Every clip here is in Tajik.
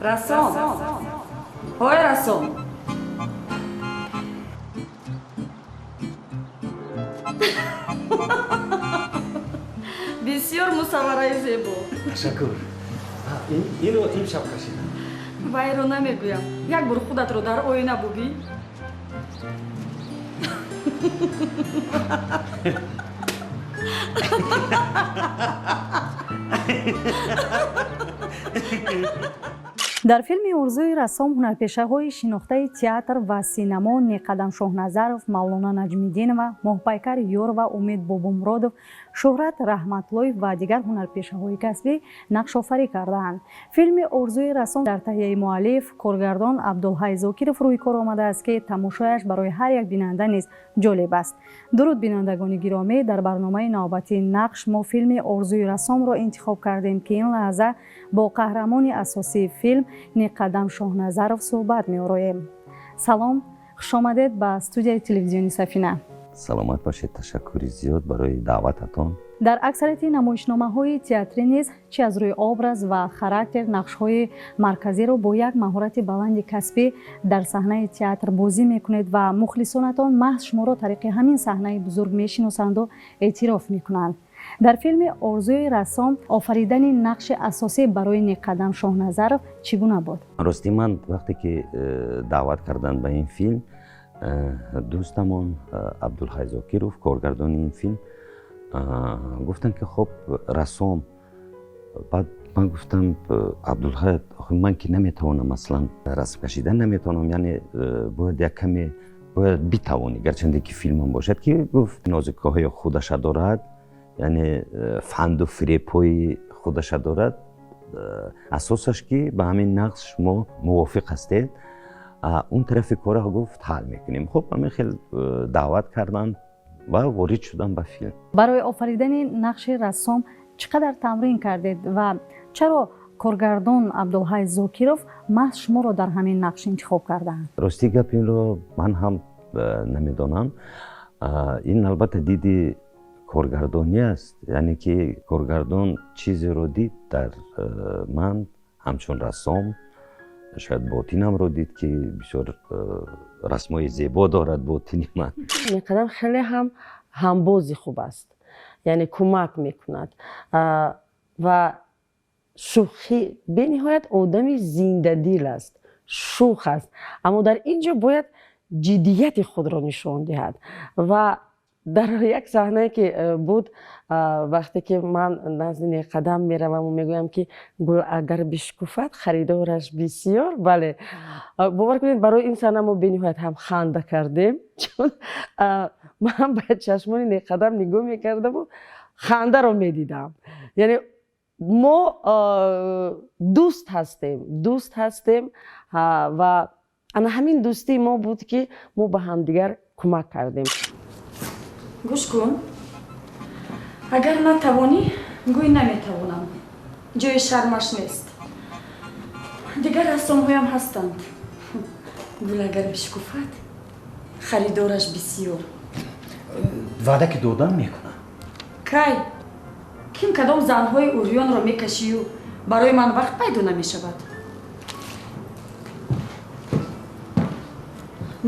رسام های رسام بسیار مصوره زیبا. تشکر. اینو امشب کشیدم. وای رو نمیگویم. یک بار خودت رو در آینه ببین. در فیلم ارزوی رسام هنرپیشه‌های شناخته تئاتر و سینما نیقدم شاهنظرов، مولانا نجمی‌دینова، ماهپیکر یور و امید بابامуродов، شهرت رحمت‌اللویев و دیگر هنرپیشه‌های کسبی نقش آفرینی کردند. فیلم ارزوی رسام در تهیه مؤلف کارگردان عبدالحی زاکرов روی کار آمده است که تماشایش برای هر یک بیننده نیز جالب است. درود بینندگان گرامی، در برنامه نوبتی نقش ما فیلم ارزوی رسام را انتخاب کردیم که این لحظه با قهرمان اساسی فیلم نیقدم شاهنظرов صحبت می‌آوریم. سلام، خوش آمدید به استودیوی تلویزیونی سفینه. سلامت باشید. تشکری زیاد برای دعوتتان. در اکثریت نمایشنامه‌های تئاتری نیز چه از روی ابرز و خاراکتر نقش‌های مرکزی را با یک مهارت بلند کسبی در صحنه تئاتر بازی می‌کنید و مخلصانتان محض شما را طریق همین صحنه بزرگ می‌شناسند و اعتراف می‌کنند. در فیلم ارزوی رسام آفریدن نقش اساسی برای نیقدم شاهنظرов چگونه بود؟ راستی من وقتی که دعوت کردن به این فیلم، دوستمون عبدالحی زاکرov کارگردان این فیلم گفتن که خب رسام. بعد من گفتم عبدالحی من که نمیتوانم اصلا رسم کشیدن نمیتونم، یعنی باید یک کمی باید بتوانی، گرچه که فیلم هم باشد که گفت نازکی‌های خودش دارد، یعنی فند و فریب‌های خودش دارد، اساسش که به همین نقش ما موافق هستید. اون طرف کار گفت حل میکنیم. خب همین خیلی دعوت کردن و وارد شدم به فیلم. برای آفریدن نقش رسام چقدر تمرین کردید و چرا کارگردان عبدالحی زاکرov محض شما را در همین نقش انتخاب کردند؟ راستی گپ این رو من هم نمیدانم. این البته دیدی کارگردانی است، یعنی که کارگردان چیزی رو دید در من همچون رسام، شاید باطینم رو دید که بسیار رسمای زیبا دارد باطینی من. نیقدم خیلی همبازی خوب است، یعنی کمک میکند و شوخی به نهایت آدمی زنده دل است، شوخ است، اما در اینجا باید جدیت خود را نشان دهد. و در یک صحنه که بود وقتی که من نزد نیقدم میروم و میگویم که گل اگر بشکفد خریدارش بسیار، بله باور کنید برای این صحنه ما به نهایت هم خنده کردیم، چون من به چشمان نیقدم نگاه میکردم و خنده رو میدیدم. یعنی ما دوست هستیم و همین دوستی ما بود که ما به همدیگر کمک کردیم. گوش کن. اگر نتوانی گوی نمیتوانم. جای شرمش نیست. دیگر رسام‌هایم هستند. گل اگر بشکفد خریدارش بسیار. وعده که دادن میکنم. کی؟ کیم کدام زنهای اوریان را میکشی و برای من وقت پیدا نمیشود؟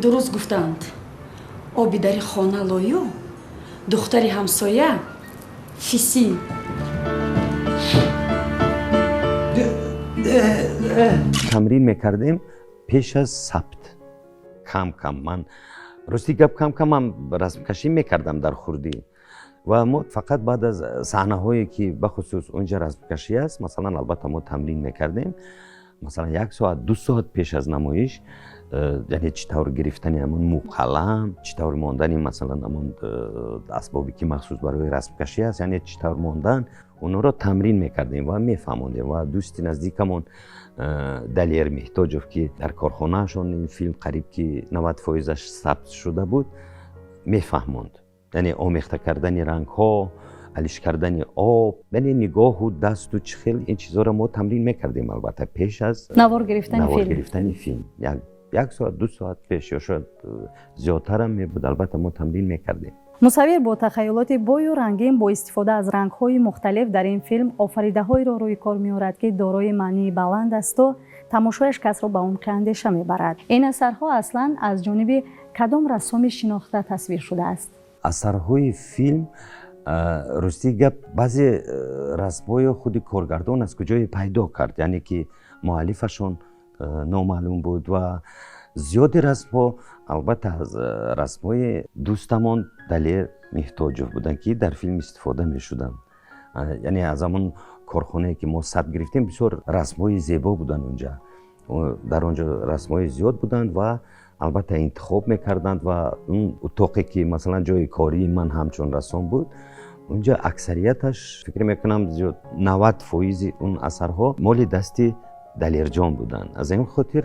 درست گفتند. آبی در خانه لایو، دختری همسایه فیسین. تمرین میکردیم پیش از ثبت. کم من راستی گپ کم هم رسم کشی میکردم در خوردی و ما فقط بعد از صحنه هایی که بخصوص اونجا رسم کشی است، مثلا البته ما تمرین میکردیم مثلا 1 ساعت 2 ساعت پیش از نمایش، یعنی چطور گرفتن همون قلم، چطور ماندن مثلا همون اسبابی که مخصوص برای رسم کشی است، یعنی چطور ماندن اون رو تمرین میکردیم و میفهموندیم. و دوستی نزدیکمون دلیر محتاجوف که در کارخانهشون این فیلم قریب که 90% ثبت شده بود میفهموند، یعنی آمیخته کردن رنگ ها، علیش کردن آب، یعنی نگاه و دست و چخیل، این چیزا رو ما تمرین میکردیم البته پیش از نوار گرفتن فیلم. 1 ساعت 2 ساعت پیش یا شاید زیادتر هم می بود، البته ما تمرین میکردیم. мусаввир бо тахайюлоти бою рангин бо истифода аз рангҳои мухталиф дар ин филм офаридаҳоеро рӯи кор меорад ки дорои маънии баланд асту тамошояш касро ба умқи андеша мебарад. ин асарҳо аслан аз ҷониби кадом рассоми шинохта тасвир шудааст? асарҳои филм рости гап баъзе расмҳои худи коргардон аз куҷое пайдо кард, яъне ки муаллифашон номаълум буд ва зиёди расмҳо албатта аз расмҳои дӯстамон Далер Меҳтоҷов буданд ки дар филм истифода мешуданд. яъне аз ҳамон корхонае ки мо сабт гирифтем бисёр расмҳои зебо буданд унҷа. дар онҷо расмҳои зиёд буданд ва албатта интихоб мекарданд ва он утоқе ки масалан ҷои кории ман ҳамчун рассом буд, унҷа аксарияташ фикр мекунам зиёд 90% он асарҳо моли дасти Далерҷон буданд. аз ин хотир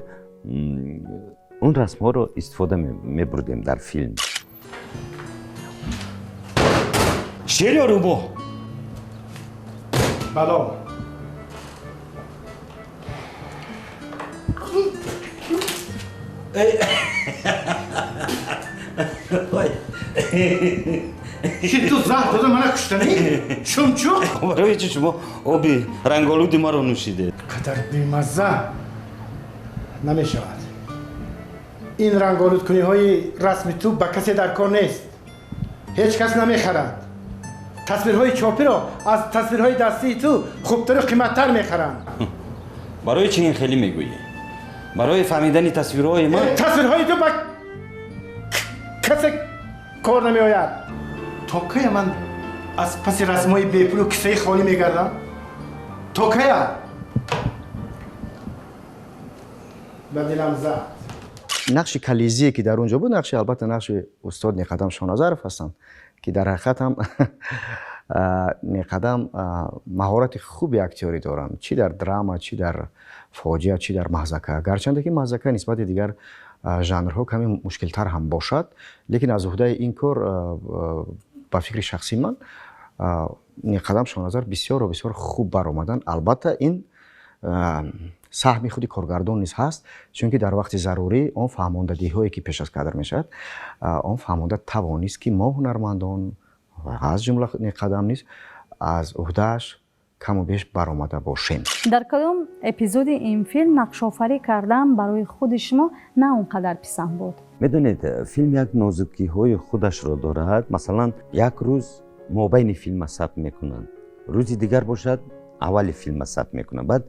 он расмҳоро истифода мебурдем дар филм. شیر یا روبو؟ بلا چی تو زهر داده منو کشتنی؟ شمچو؟ برای چی شما آبی رنگالودی ما رو نوشیده؟ قدر بیمزه نمی شود. این رنگالود کنی های رسمی تو با کسی در کار نیست. هیچ کس نمی خرد. تصویرهای چاپی را از تصویرهای دستی تو خوبتر و قیمتتر می خرند. برای چی این خیلی میگویی؟ برای فهمیدن تصویرهای ما؟ تصویرهای تو با کسی کار نمی آید. تا کی من از پس رسمهای بیپول و کیسه خالی می گردم؟ تا کی؟ به دلم زد. نقش کلیزی که در اونجا بود نقش البته نقش استاد نیقدم شاهنظرف هستند که در حقیقت هم نیقدم مهارت خوبی اکتیوری دارن، چی در دراما، چی در فاجعه، چی در محزکه. گرچند که محزکه نسبت دیگر ژانرها کمی مشکلتر هم باشد، لیکن از عهده این کار با فکر شخصی من نیقدم شاهنظر بسیار و بسیار خوب برآمدن. البته این سهم خودی کارگردان نیز هست، چون که در وقت ضروری آن فهماندگی هایی که پیش از کادر میشد آن فهمانده توانیست که ما هنرمندان و از جمله نیقدم نیست از عهده‌اش کم و بیش برآمده باشیم. در کدام اپیزود این فیلم نقش آفری کردن برای خود شما نه اونقدر پسند بود؟ میدونید فیلم یک نازکی های خودش را دارد. مثلا یک روز مابین فیلم ثبت میکنند، روزی دیگر باشد اول فیلم ثبت میکنند. بعد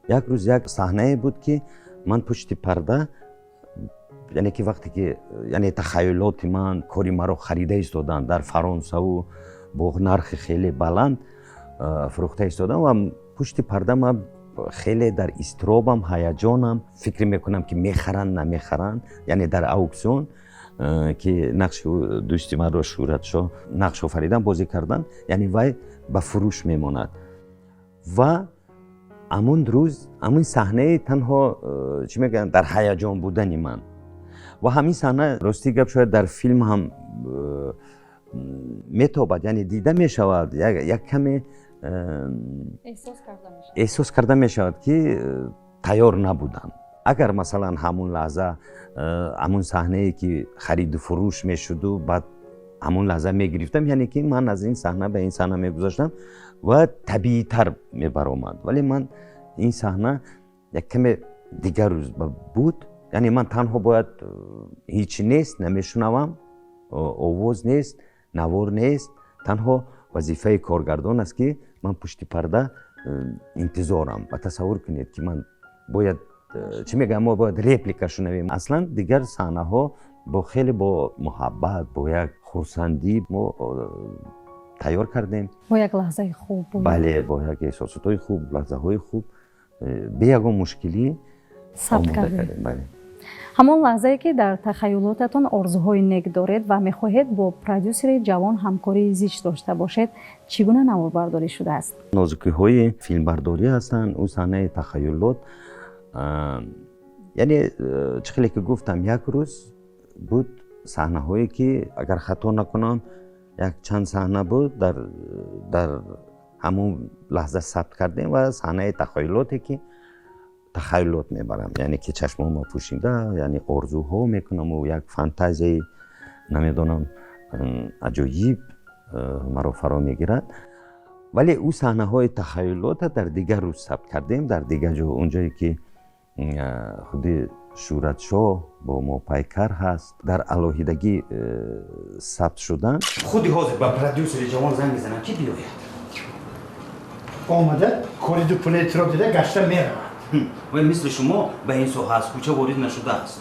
یک روز یک صحنه بود که من پشت پرده، یعنی که وقتی که یعنی تخیلات من کاری مرا خریده ایستادن در فرانسه و با نرخ خیلی بلند فروخته ایستادن و پشت پرده من خیلی در اضطرابم، هیجانم، فکر میکنم که میخرن نمیخرن. یعنی در اکسیون که نقش دوست من رو شهرت شاه نقش آفریدن بازی کردن، یعنی وای به فروش میماند. و امون روز امون صحنه تنها چی میگن در هیجان بودن من و همین صحنه راستی گپ شاید در فیلم هم میتابد، یعنی دیده میشود یک کمی احساس کرده میشود که تیار نبودن. اگر مثلا همون لحظه همون صحنه که خرید و فروش میشد و بعد همون لحظه میگرفتم، یعنی که من از این صحنه به این صحنه میگذاشتم و طبیعی تر میبرآمد. ولی من این صحنه یک کمی دیگر روز بود، یعنی من تنها باید هیچی نیست، نمیشنوم، آواز نیست، نوار نیست، تنها وظیفه کارگردان است که من پشت پرده انتظارم. و تصور کنید که من باید چی میگم، ما باید رپلیکا شنویم. اصلا دیگر صحنه ها با خیلی با محبت، با یک خرسندی ما تیار کردیم. با یک لحظه خوب بود. بله، با یک احساسات خوب، لحظه های خوب، به یگان مشکلی ثبت کردیم. بله. همون لحظه‌ای که در تخیلاتتان آرزوهای نگ دارید و می‌خواهید با پرودوسر جوان همکاری زیست داشته باشید، چگونه نواربرداری شده است؟ نازکی‌های فیلمبرداری هستند. اون صحنه تخیلات، یعنی چخیلی که گفتم یک روز بود صحنه هایی که اگر خطا نکنم یک چند صحنه بود در همون لحظه ثبت کردیم و صحنه تخیلاتی که تخیلات میبرم، یعنی که چشمام پوشیده، یعنی آرزوها میکنم و یک فانتزی نمیدونم аҷоиб маро фаро мегирад. вале ӯ саҳнаҳои тахайюлота дар дигар рӯз сабт кардем, дар дигар ҷо, онҷое ки худи шӯҳратшоҳ бо моҳпайкар ҳаст, дар алоҳидагӣ сабт шуданд. худи ҳозир ба продюсери ҷавон занг мезанам ки биёяд. омада кори дупулетро дида гашта меравад. вай мисли шумо ба ин соҳа аз кӯча ворид нашудааст.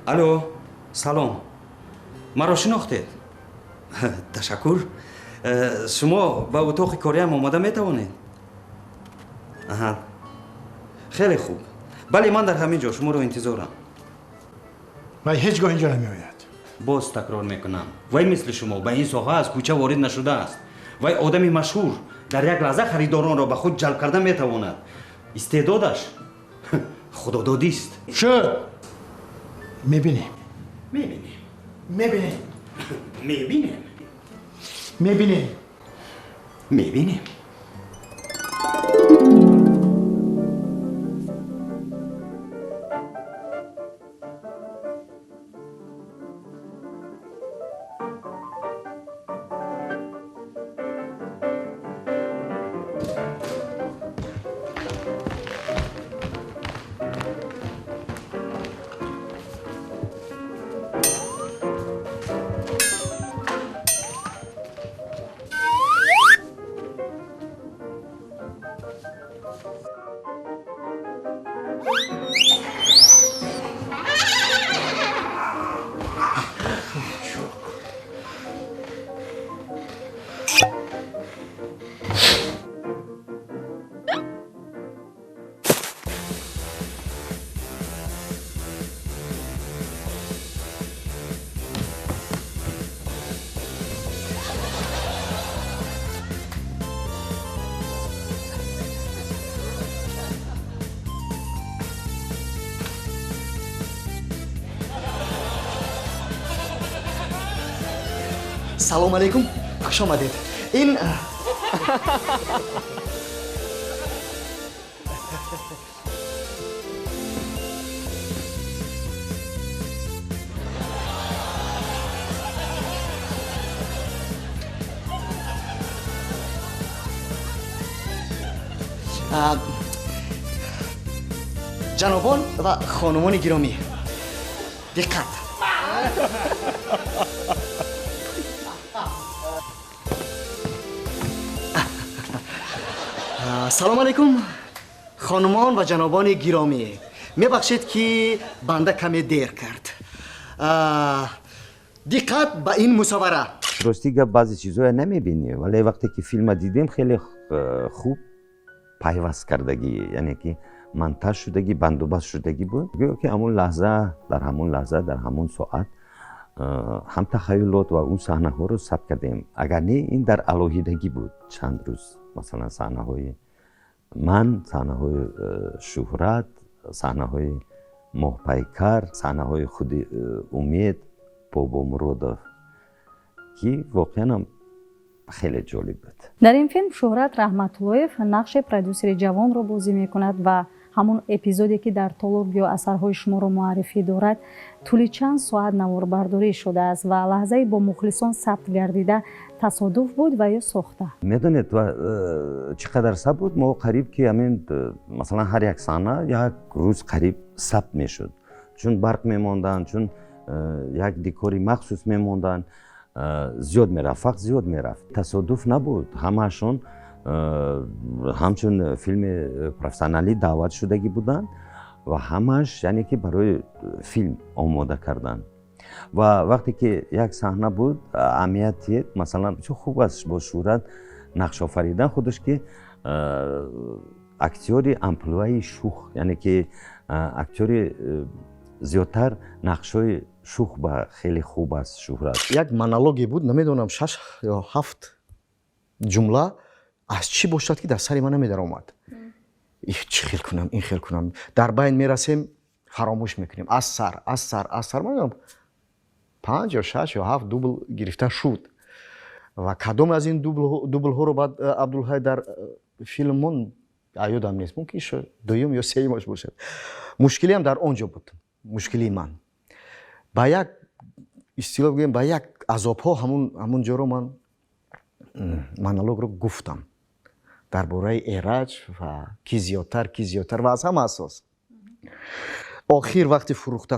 алло, салом, маро шинохтед? ташаккур. шумо ба утоқи кориам омода метавонед? аҳа, хеле хуб. бале, ман дар ҳамин ҷо шуморо интизорам. вай ҳеҷ гоҳ инҷо намеояд. боз такрор мекунам, вай мисли шумо ба ин соҳа аз кӯча ворид нашудааст. вай одами машҳур дар як лаҳза харидоронро ба худ ҷалб карда метавонад. истеъдодаш худододист. шуд мебинем. мебинем. мебинем. мебинем. мебинем. мебинем. салом алейкум, хуш омадед. ин ҷанобон ва хонумони гиромӣ, диққат. салом алейкум хонумон ва ҷанобони гиромӣ, мебахшед ки банда каме дер кард. диққат ба ин мусовара. рости гап баъзе чизоя намебинем, вале вақте ки филма дидем хеле хуб пайваст кардагӣ, яъне ки монтаж шудагӣ, бандобаст шудагӣ буд. гӯё ки ҳамон лаҳза, дар ҳамон соат ҳам тахайюлот ва он саҳнаҳоро сабт кардем. агар не ин дар алоҳидагӣ буд, чанд рӯз масалан саҳнаҳои ман, саҳнаҳои шӯҳрат, саҳнаҳои моҳпайкар, саҳнаҳои худи умед бобомуродов ки воқеан ҳам хеле ҷолиб буд. дар ин филм шӯҳрат раҳматуллоев нақши продюсери ҷавонро бозӣ мекунад ва ҳамон эпизоде ки дар толор ё асарҳои шуморо муаррифӣ дорад тӯли чанд соат наворбардорӣ шудааст ва лаҳзаи бо мухлисон сабт гардида тасодуф буд ва ё сохта. медонед чӣ қадар сабт буд. мо қариб ки ҳамин масалан ҳар як саҳна як рӯз қариб сабт мешуд, чун барқ мемонданд, чун як декори махсус мемонданд, зиёд мерафт, вақт зиёд мерафт. тасодуф набуд, ҳамаашон ҳамчун филми профессионалӣ даъват шудагӣ буданд ва ҳамааш яъне ки барои филм омода карданд. ва вақте ки як саҳна буд аҳамияти масалан чӣ хуб аст бо шӯҳрат нақш офаридан, худаш ки актёри амплуаи шӯх, яъне ки актёри зиёдтар нақшҳои шӯх ба хеле хуб аст шӯҳрат. як монологе буд, намедонам 6 ё 7 ҷумла аз чӣ бошад ки дар сари ман намедаромад. чӣ хел кунам, ин хел кунам, дар байн мерасем фаромӯш мекунем. аз сар ман 5 ё 6 ё 7 дубл гирифта шуд ва кадом аз ин дублҳоро баъд Абдулҳай дар филм монд ёдам нест, мумкин шуд дуюм ё сеюмаш бошад. мушкилиам дар он ҷо буд. мушкили ман ба як истилоҳ бигӯем ба як азобҳо ҳамун ҷоро ман монологро гуфтам дар бораи эраҷ ва ки зиёдтар ва аз ҳама асос охир вақте фурӯхта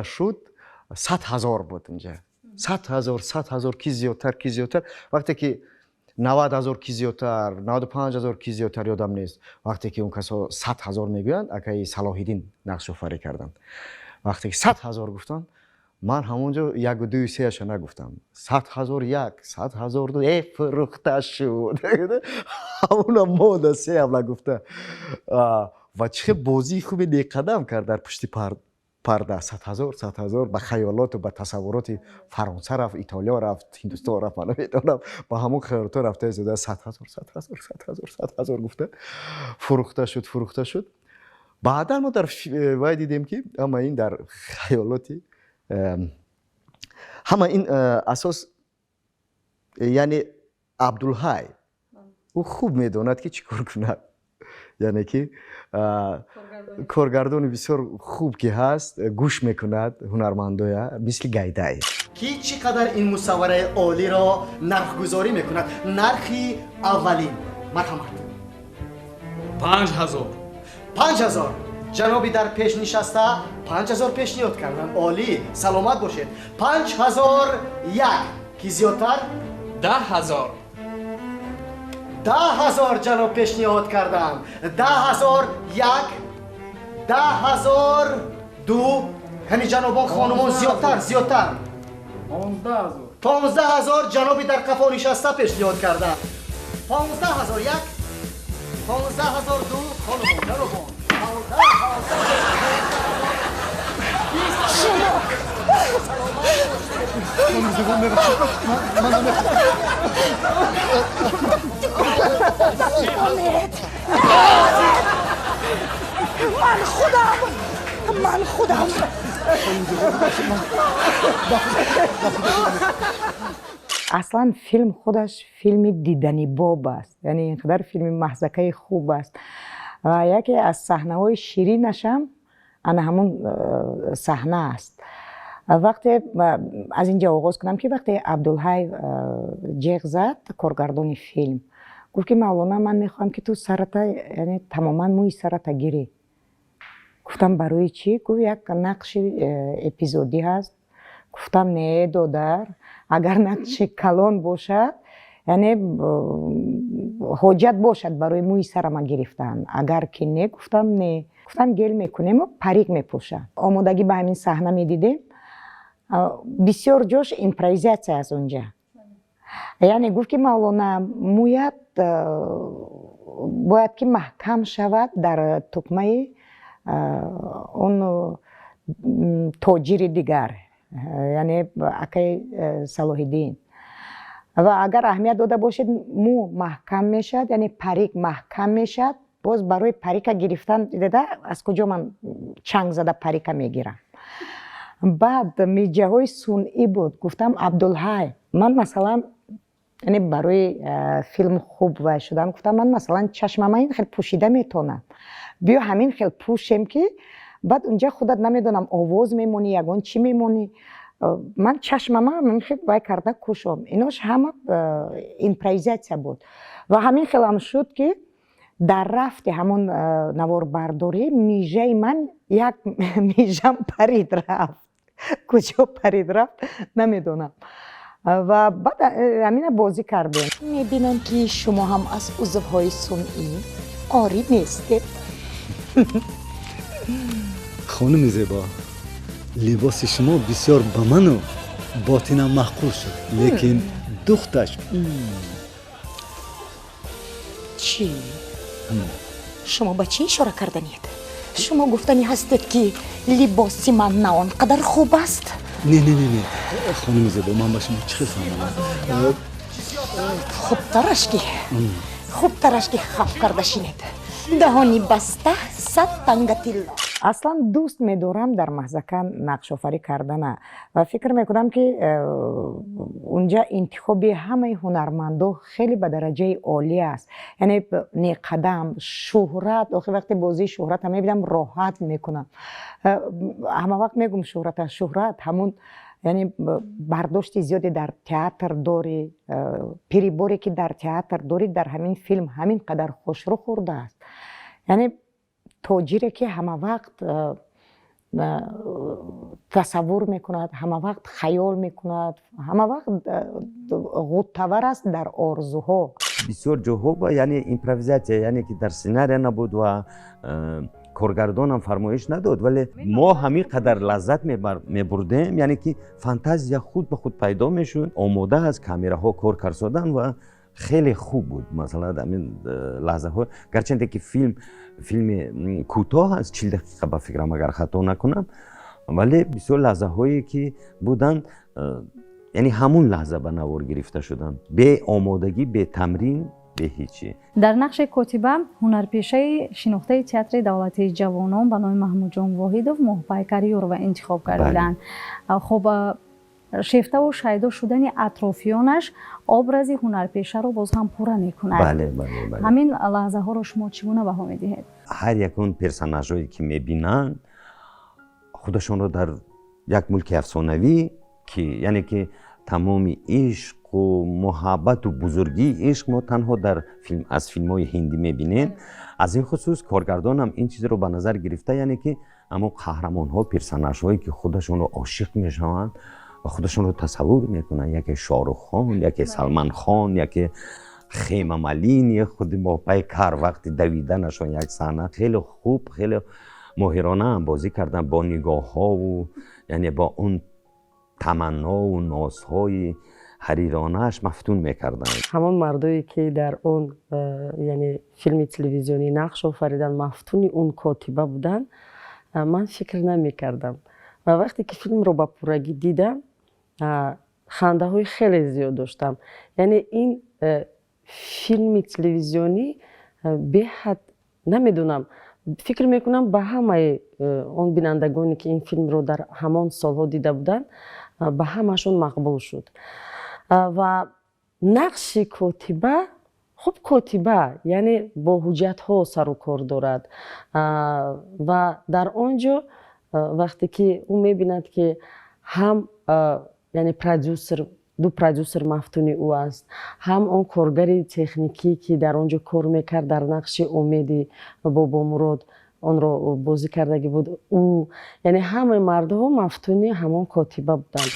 шуд 100,000 буд инҷа 100,000 ки зиёдтар вақте ки 90,000 ки зиёдтар 95,000 ки зиёдтар ёдам нест вақте ки он касо 100,000 мегӯянд акаи Салоҳиддин нақшофарӣ карданд вақте ки 100,000 гуфтанд ман ҳамонҷо 1 2 3 нагуфтам 100,001 100,002 фурӯхта шуд ҳамуна мода сеам нагуфта ва чӣ бозии хуби неқадам кард дар пушти парда 100,000 ба хаёлоту ба тасаввуроти Фаронса рафт Итолиё рафт Ҳиндустон рафт ман намедонам ба ҳамон хаёлото рафта истода 100,000 гуфта фурӯхта шуд баъдан мо дар вай дидем ки ама ин дар хаёлоти ҳама ин асос яъне Абдулҳай ӯ хуб медонад ки чӣ кор кунад яъне ки коргардони бисёр хуб ки ҳаст гӯш мекунад ҳунармандоя мисли Гайдай ки чӣ қадар ин мусаввараи олиро нархгузорӣ мекунад нархи аввалин марҳамат 5,000 ҷаноби дар пеш нишаста 5,000 пешниҳод карданд олӣ саломат бошед 5,001 ки зиёдтар 10,000 10,000 ҷаноб пешниҳод карданд 10,001 10,002 ҳами ҷанобон хонумон зиёдтар 15,000 ҷаноби дар қафо нишаста пешниҳод карданд 15,001 15,002 хонумон ҷанобон من خودم аслан филм худаш филми дидани боб аст яъне ин қадар филми маҳзакаи хуб аст ва яке аз саҳнаҳои ширинашам ана ҳамун саҳна аст вақте аз инҷа оғоз кунам ки вақте Абдулҳай ҷеғ зад коргардони филм гуфт ки мавлона ман мехоҳам ки ту сарата яъне тамоман мӯи сарата гирӣ гуфтам барои чӣ гуфт як нақши эпизодӣ ҳаст гуфтам не додар агар нақши калон бошад яъне ҳоҷат бошад барои мӯи сарама гирифтан агар ки не гуфтам гел мекунему парик мепӯшад омодагӣ ба ҳамин саҳна медидем бисёр ҷош импровизатсия аст онҷа яъне гуфт ки мавлона мӯят бояд ки маҳкам шавад дар тӯкмаи он тоҷири дигар яъне акаи Салоҳиддин ва агар аҳамият дода бошед мӯ маҳкам мешавад яъне парик маҳкам мешавад боз барои парика гирифтан деда аз куҷо ман чанг зада парика мегирам баъд миҷаҳои сунъӣ буд гуфтам Абдулҳай ман масалан яъне барои филм хуб вай шудам гуфтам ман масалан чашмама ин хел пӯшида метонам биё ҳамин хел пӯшем ки баъд унҷа худат намедонам овоз мемонӣ ягон чӣ мемонӣ ман чашмама ҳамин хел вай карда кушом инош ҳама импровизатсия буд ва ҳамин хелам шуд ки дар рафти ҳамон наворбардорӣ мижаи ман як мижам парид рафт куҷо парид рафт намедонам ва баъд ҳамина бозӣ кардем мебинам ки шумо ҳам аз узвҳои сунъӣ орӣ нестед хонуми зебо либоси шумо бисёр ба ману ботинам маҳқул шуд лекин духташ чӣ шумо ба чӣ ишора карданед шумо гуфтанӣ ҳастед ки либоси ман на он қадар хуб аст не хонуми зебо ман ба шумо чӣ хел фаҳмадам хубтараш ки хаф карда шинед даҳони баста 100 тангатилло аслан дӯст медорам дар маҳзака нақшофарӣ кардана ва фикр мекунам ки унҷа интихоби ҳамаи ҳунармандо хеле ба дараҷаи олӣ аст. яъне неқадам шӯҳрат охир вақте бозии шӯҳратам мебинам роҳат мекунам. ҳама вақт мегум шӯҳрат ҳамун яъне бардошти зиёде дар театр дорӣ, пириборе ки дар театр дорӣ дар ҳамин филм ҳамин қадар хушрӯ хӯрдааст. яъне тоҷире ки ҳама вақт тасаввур мекунад, ҳама вақт хаёл мекунад, ҳама вақт ғуттавар аст дар орзуҳо. бисёр ҷоҳо ба яъне импровизатсия яъне ки дар сценария набуд ва коргардонам фармоиш надод, вале мо ҳамин қадар лаззат мебурдем, яъне ки фантазия худ ба худ пайдо мешуд, омода аз камераҳо кор карсодан ва хеле хуб буд. Масалан ҳамин лаҳзаҳо гарчанде ки филми кӯтоҳ аст 40 дақиқа ба фикрам агар хато накунам, вале бисёр лаҳзаҳое ки буданд яъне ҳамун лаҳза ба навор гирифта шуданд, бе омодагӣ, бе тамрин, бе ҳичи. дар нақши котиба ҳунарпешаи шинохтаи театри давлатии ҷавонон ба номи маҳмудҷон воҳидов моҳпайкар Юрова интихоб гардиданд. хуб шефтаву шайдо шудани атрофиёнаш образи ҳунарпешаро боз ҳам пурра мекунад. ҳамин лаҳзаҳоро шумо чӣ гуна баҳо медиҳед? ҳар якон персонажҳое ки мебинанд худашонро дар як мулки афсонавӣ ки яъне ки тамоми ишқу муҳаббату бузургии ишқ мо танҳо аз филмҳои ҳиндӣ мебинем. аз ин хусус коргардонам ин чизро ба назар гирифта, яъне ки аммо қаҳрамонҳо, персонажҳое ки худашонро ошиқ мешаванд ва худашонро тасаввур мекунанд, яке Шорухон, яке Салманхон, яке Хема Малини, худи моҳпайкар вақти давиданашон як саҳна хеле хуб, хеле моҳирона бозӣ карданд бо нигоҳҳову яъне бо он таманнову нозҳои ҳариронааш мафтун мекарданд. ҳамон мардое ки дар он яъне филми телевизионӣ нақш офаридан мафтуни он котиба буданд, ман фикр намекардам ва вақте ки филмро ба пуррагӣ дидам хандаҳои хеле зиёд доштам. яъне ин филми телевизионӣ беҳад намедонам, фикр мекунам ба ҳамаи он бинандагоне ки ин филмро дар ҳамон солҳо дида буданд ба ҳамашон мақбул шуд. ва нақши котиба хуб котиба яъне бо ҳуҷҷатҳо сару кор дорад ва дар он ҷо вақте ки ӯ мебинад ки ҳам яъне ду продюсер мафтуни ӯ аст, ҳам он коргари техникӣ ки дар он ҷо кор мекард дар нақши Умеди Бобомурод онро бозӣ кардагӣ буд ӯ, яъне ҳамаи мардҳо мафтуни ҳамон котиба буданд.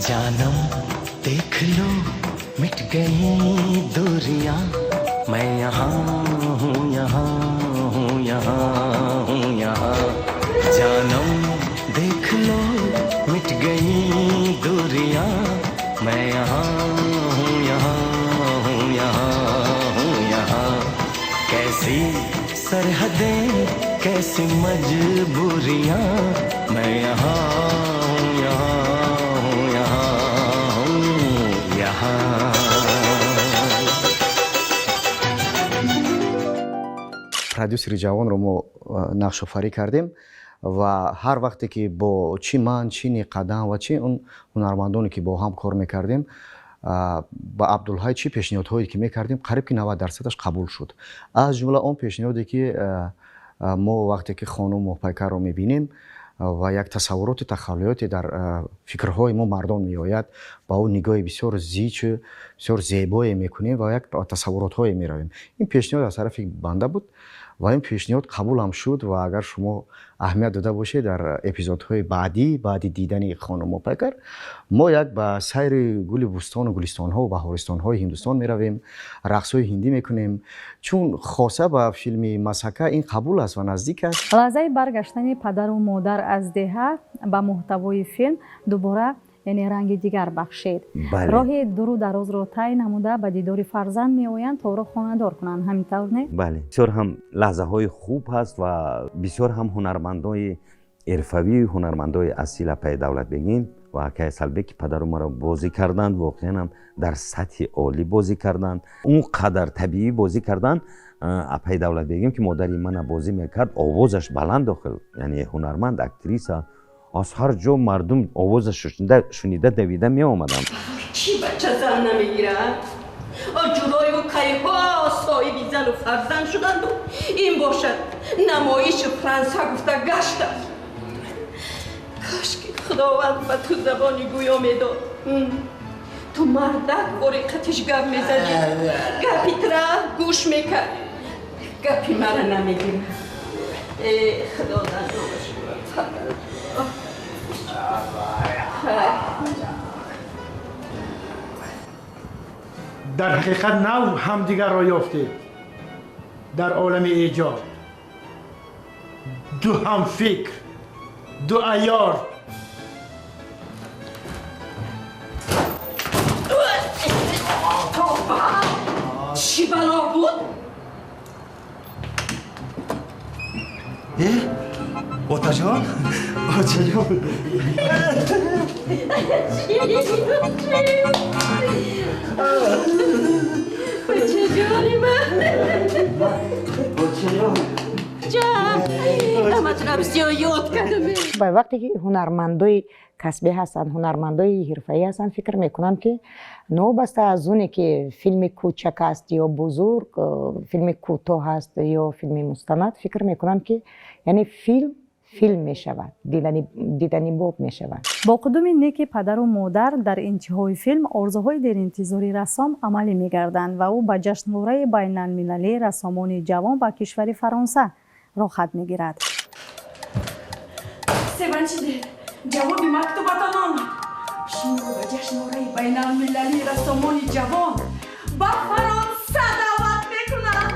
जानम देख लो मिट गई दूरियां, मैं यहाँ हूँ यहाँ हूँ यहाँ हूँ यहाँ। जानम देख लो मिट गई दूरियां, मैं यहाँ हूँ यहाँ हूँ यहाँ हूँ यहाँ। कैसी सरहदें कैसी मजबूरियां, मैं यहाँ हूँ यहाँ продюсери ҷавонро мо нақшофарӣ кардем ва ҳар вақте ки бо чӣ ман, чӣ Неқадам ва чӣ он ҳунармандоне ки бо ҳам кор мекардем, ба Абдулҳай чӣ пешниҳодҳое ки мекардем қариб ки 90% қабул шуд. аз ҷумла он пешниҳоде ки мо вақте ки хонум моҳпайкарро мебинем ва як тасаввуроти тахаллуёте дар фикрҳои мо мардон меояд, ба он нигоҳи бисёр зичу бисёр зебое мекунем ва як тасаввуротҳое меравем. ин пешниҳод аз тарафи банда буд ва ин пешниҳод қабулам шуд ва агар шумо аҳамият дода бошед дар эпизодҳои баъди дидани хонум Опайкар мо як ба сайри гули бустону гулистонҳо ва баҳористонҳои Ҳиндустон меравем, рақсҳои ҳиндӣ мекунем, чун хоса ба филми Масҳака ин қабул аст ва наздик аст. лаҳзаи баргаштани падару модар аз деҳа ба муҳтавои филм дубора яъне ранги дигар бахшед. роҳи дуру дарозро тай намуда ба дидори фарзанд меоянд то ӯро хонадор кунанд, ҳамин тавр не? бале, бисёр ҳам лаҳзаҳои хуб ҳаст ва бисёр ҳам ҳунармандои эрфавӣ, ҳунармандои асил Апай Давлатбегим ва Акай Асалбек падару маро бозӣ карданд, воқеан ҳам дар сатҳи олӣ бозӣ карданд, он қадар табиӣ бозӣ карданд. Апай Давлатбегим ки модари мана бозӣ мекард, овозаш баланд дохил, яъне ҳунарманд, актриса, аз ҳар ҷо мардум овозаш шунида давида меомаданд. чӣ бача зан намегирад? ҷудою кайҳо соҳиби зану фарзанд шуданду ин бошад намоиши франса гуфта гаштаст. кашки худованд ба ту забони гӯё медод. ту мардак вориқатиш гап мезадӣ, гапи тра гӯш мекардӣ, гапи мара намегирад. худо наздомаш дар ҳақиқат нав ҳамдигарро ёфтед дар олами эҷод. ду ҳамфикр, ду айёр. чӣ бало буд? Отаҷон? Отаҷон? Бачаҷони ман. ҳаматонам бисёр ёд кардам. ба вақте ки ҳунармандои касбӣ ҳастанд, ҳунармандои ҳирфаӣ ҳастанд, фикр мекунам ки новобаста аз оне ки филми кӯчак аст ё бузург, филми кӯтоҳ аст ё филми мустанад, фикр мекунам ки яъне филм мешавад, дидани боб мешавад. бо қудуми неки падару модар дар интиҳои филм орзуҳои деринтизори рассом амалӣ мегарданд ва ӯ ба ҷашнвораи байналмилалии рассомони ҷавон ба кишвари Фаронса рохат мегирад. Севанчиде, ҷавоби мактубатон омад. Шуморо ба ҷашнвораи байналмилалии рассомони ҷавон ба Фаронса даъват мекунам.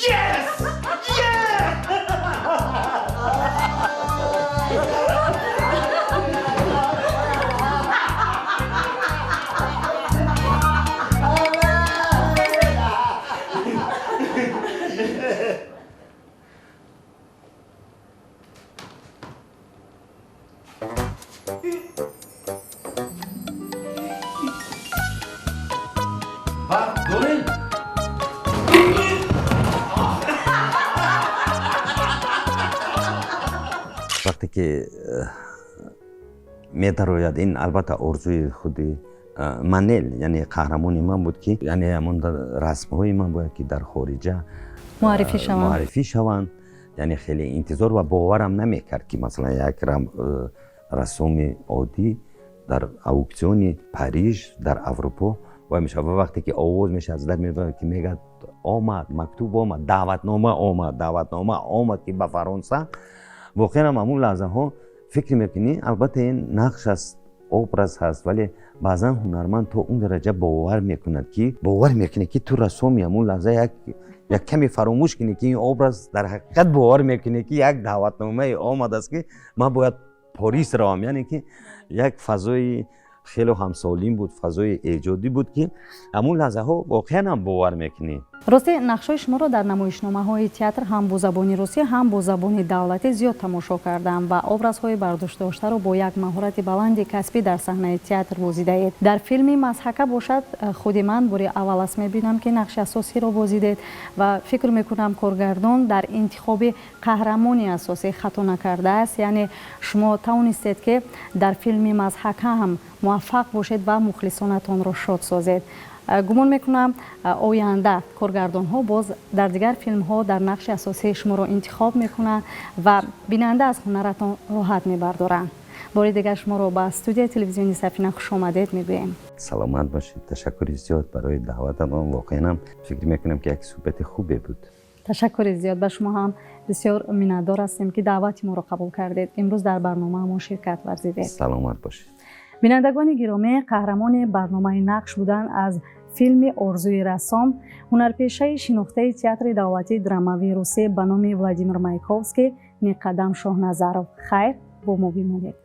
Yes! вақте ки медарояд ин албатта орзуи худи Манел, яъне қаҳрамони ман буд ки яъне ҳамон расмҳои ман бояд ки дар хориҷа муаррифӣ шаванд. яъне хеле интизор ва боварам намекард ки масалан як рассоми оддӣ дар ауксиони Париж дар Аврупо вай мешавад ва вақте ки овоз мешавад аз дар мебарад ки мегӯяд омад, мактуб омад, даъватнома омад ки ба Фаронса. воқеан ҳам ҳамун лаҳзаҳо фикр мекунӣ, албатта ин нақш аст, образ ҳаст, вале баъзан ҳунарманд то он дараҷа бовар мекунад ки ту рассоми ҳамун лаҳза як каме фаромӯш кунӣ ки ин образ дар ҳақиқат бовар мекунӣ ки як даъватномае омадааст ки ман бояд Порис равам. яъне ки як фазои хеле ҳамсолим буд, фазои эҷодӣ буд ки ҳамун лаҳзаҳо воқеан ҳам бовар мекунӣ. росте нақшҳои шуморо дар намоишномаҳои театр ҳам бо забони русӣ, ҳам бо забони давлатӣ зиёд тамошо кардам ва образҳои бардоштдоштаро бо як маҳорати баланди касбӣ дар саҳнаи театр бозидаед. дар филми Масҳака бошад, худи ман бори аввал аст мебинам ки нақши асосиро бозидед ва фикр мекунам коргардон дар интихоби қаҳрамони асосӣ хато накардааст. яъне шумо тавонистед ки дар филми Масҳака ҳам муваффақ бошед ва мухлисонатонро шод созед. гумон мекунам оянда коргардонҳо боз дар дигар филмҳо дар нақши асосии шуморо интихоб мекунанд ва бинанда аз ҳунаратон роҳат мебардоранд. бори дигар шуморо ба студияи телевизиони Сафина хушомадед мегӯем. саломат бошед. ташаккури зиёд барои даъвататон. воқеан ҳам фикр мекунам ки як суҳбати хубе буд. ташаккури зиёд ба шумо ҳам бисёр миннатдор ҳастем ки даъвати моро қабул кардед имрӯз дар барномаамон ширкат варзидед. саломат бошед. бинандагони гиромӣ, қаҳрамони барномаи нақш буданд аз филми орзуи рассом ҳунарпешаи шинохтаи театри давлатии драмавии русия ба номи Владимир Маяковский Неқадам Шоҳназаров. Хайр, бо мо бимонед.